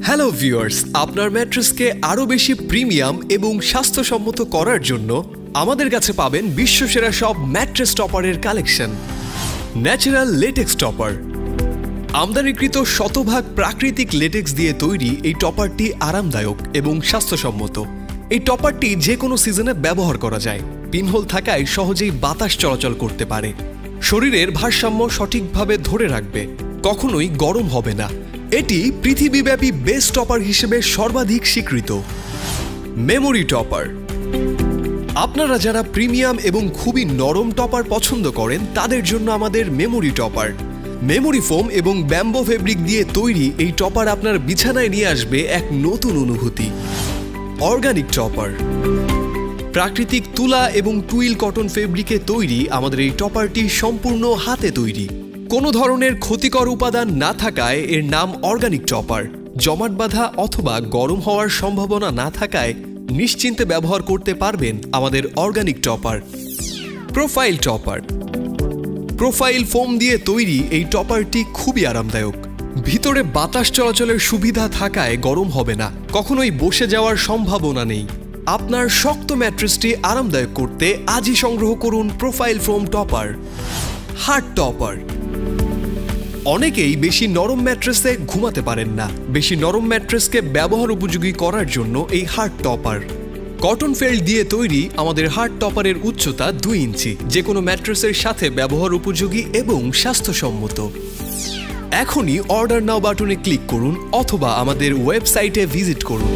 Hello viewers, আপনার ম্যাট্রেসকে আরও বেশি প্রিমিয়াম এবং স্বাস্থ্যসম্মত করার জন্য আমাদের কাছে পাবেন বিশ্বসেরা সব ম্যাট্রেস টপারের কালেকশন। Natural latex topper. আমদানিকৃত শতভাগ প্রাকৃতিক লেটেক্স দিয়ে তৈরি এই টপারটি আরামদায়ক এবং স্বাস্থ্যসম্মত। এই টপারটি যে কোনো সিজনে ব্যবহার করা যায়। পিনহোল থাকায় সহজেই বাতাস চলাচল করতে পারে। শরীরের ভারসাম্য সঠিকভাবে ধরে রাখবে, কখনোই গরম হবে না। এটি পৃথিবীব্যাপী বেস্ট টপার হিসেবে সর্বাধিক স্বীকৃত। Memory topper. আপনারা যারা প্রিমিয়াম এবং খুবই নরম টপার পছন্দ করেন তাদের জন্য আমাদের মেমোরি টপার। মেমোরি ফোম এবং ব্যাম্বো ফেব্রিক দিয়ে তৈরি এই টপার আপনার বিছানায় নিয়ে আসবে এক নতুন অনুভূতি। Organic topper. প্রাকৃতিক তুলা এবং টুইল কটন ফেব্রিকে তৈরি আমাদের এই টপারটি সম্পূর্ণ হাতে তৈরি। কোনো ধরনের ক্ষতিকর উপাদান না থাকায় এর নাম অর্গানিক টপার। জমাট বাঁধা অথবা গরম হওয়ার সম্ভাবনা না থাকায় নিশ্চিন্তে ব্যবহার করতে পারবেন আমাদের organic topper. Profile topper. Profile foam দিয়ে তৈরি এই টপারটি খুবই আরামদায়ক। ভিতরে বাতাস চলাচলের সুবিধা থাকায় গরম হবে না, কখনোই বসে যাওয়ার সম্ভাবনা নেই। আপনার শক্ত ম্যাট্রেসটি আরামদায়ক করতে আজই সংগ্রহ করুন profile foam topper. Hard topper. অনেকেই বেশি নরম ম্যাট্রেসে ঘুমাতে পারেন না। বেশি নরম ম্যাট্রেসকে ব্যবহার উপযোগী করার জন্য এই হার্ড টপার। কটন ফেল্ট দিয়ে তৈরি আমাদের হার্ড টপারের উচ্চতা 2 ইঞ্চি, যে কোনো ম্যাট্রেসের সাথে ব্যবহার উপযোগী এবং স্বাস্থ্যসম্মত। এখনই অর্ডার নাও বাটনে ক্লিক করুন অথবা আমাদের ওয়েবসাইটে ভিজিট করুন।